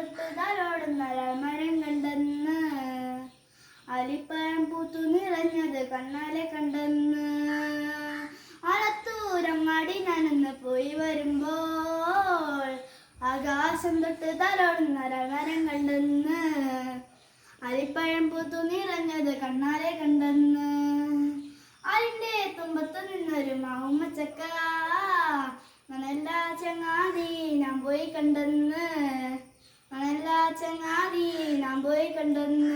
തൊട്ട് താലോടുന്ന മരം കണ്ടെന്ന് അലിപ്പഴം പൂത്തു നിറഞ്ഞത് കണ്ണാലെ കണ്ടെന്ന് ആലത്തൂരങ്ങാടി ഞാനൊന്ന് പോയി വരുമ്പോൾ ആകാശം തൊട്ട് താലോടുന്ന മരം കണ്ടെന്ന് അലിപ്പഴം പൂത്തു നിറഞ്ഞത് കണ്ണാലെ കണ്ടെന്ന് അതിൻ്റെ തുമ്പത്ത് നിന്നൊരു മാവുമ്മച്ചക്ക മണല്ല ചങ്ങാതി ഞാൻ പോയി കണ്ടെന്ന് മണല്ല ചങ്ങാതി ഞാൻ പോയി കണ്ടെന്ന്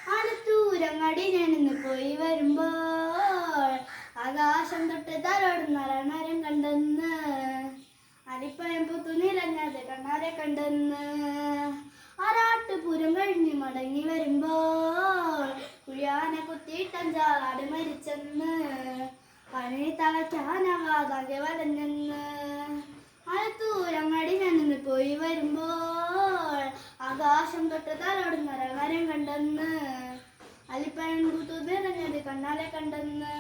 ആലത്തൂരങ്ങാടി ഞാനിന്ന് പോയി വരുമ്പോൾ ആകാശം തൊട്ട് താലോടുന്ന മരം കണ്ടെന്ന് അലിപ്പഴം പൂത്തു നിറഞ്ഞത് കണ്ണാലെ കണ്ടെന്ന് ആറാട്ടുപുരം കഴിഞ്ഞ് മടങ്ങി വരുമ്പോൾ കുഴിയാനെ കുത്തിയിട്ടഞ്ചാട് മരിച്ചെന്ന് പണി തളയ്ക്കാനവാതാകെ വലഞ്ഞെന്ന് ആലത്തൂരങ്ങാടി ഞാനിന്ന് പോയി വരുമ്പോൾ ആകാശം തൊട്ട് തലോടുന്ന മരം കണ്ടെന്ന് അലിപ്പഴം പൂത്തു നിറഞ്ഞത് കണ്ണാലെ കണ്ടെന്ന്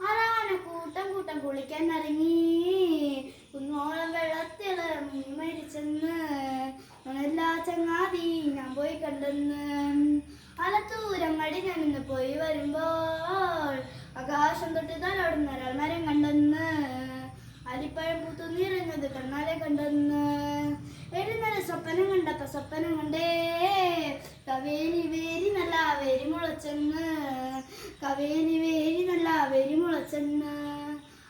ആരാന കൂട്ടം കൂട്ടം കുളിക്കാൻ ഇറങ്ങി കുന്നോളം വെള്ളത്തില് മുങ്ങി മരിച്ചെന്ന് മണല്ലാ ചങ്ങാതി ഞാൻ പോയി കണ്ടെന്ന് ആലത്തൂരങ്ങാടി ഞാനിന്ന് പോയി വരുമ്പോൾ ആകാശം തൊട്ട് തലോടുന്ന മരം കണ്ടെന്ന് അലിപ്പഴം പൂത്തു നിറഞ്ഞത് കണ്ണാലെ കണ്ടെന്ന് എഴുന്നേര സ്വപ്നം കണ്ടപ്പോ സ്വപ്നം കണ്ടേ കവേലി വേരി നല്ല വേരി മുളച്ചെന്ന് കവേലി വേരി നല്ല വേരി മുളച്ചെന്ന്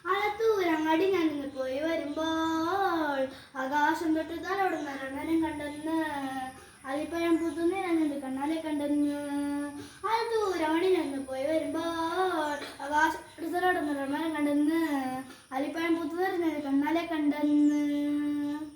ആലത്തൂരങ്ങാടി ഞാനിന്ന് പോയി വരുമ്പോൾ ആകാശം തൊട്ട് തലോടുന്ന മരം കണ്ടെന്ന് അലിപ്പഴം പൂത്തു നിറഞ്ഞത് കണ്ണാലെ കണ്ടെന്ന് ആലത്തൂരങ്ങാടി ഞാനിന്ന് പോയി വരുമ്പോൾ ആകാശം തൊട്ട് തലോടുന്ന മരം കണ്ടെന്ന് അലിപ്പഴം പൂത്തു നിറഞ്ഞത് കണ്ണാലെ കണ്ടെന്ന്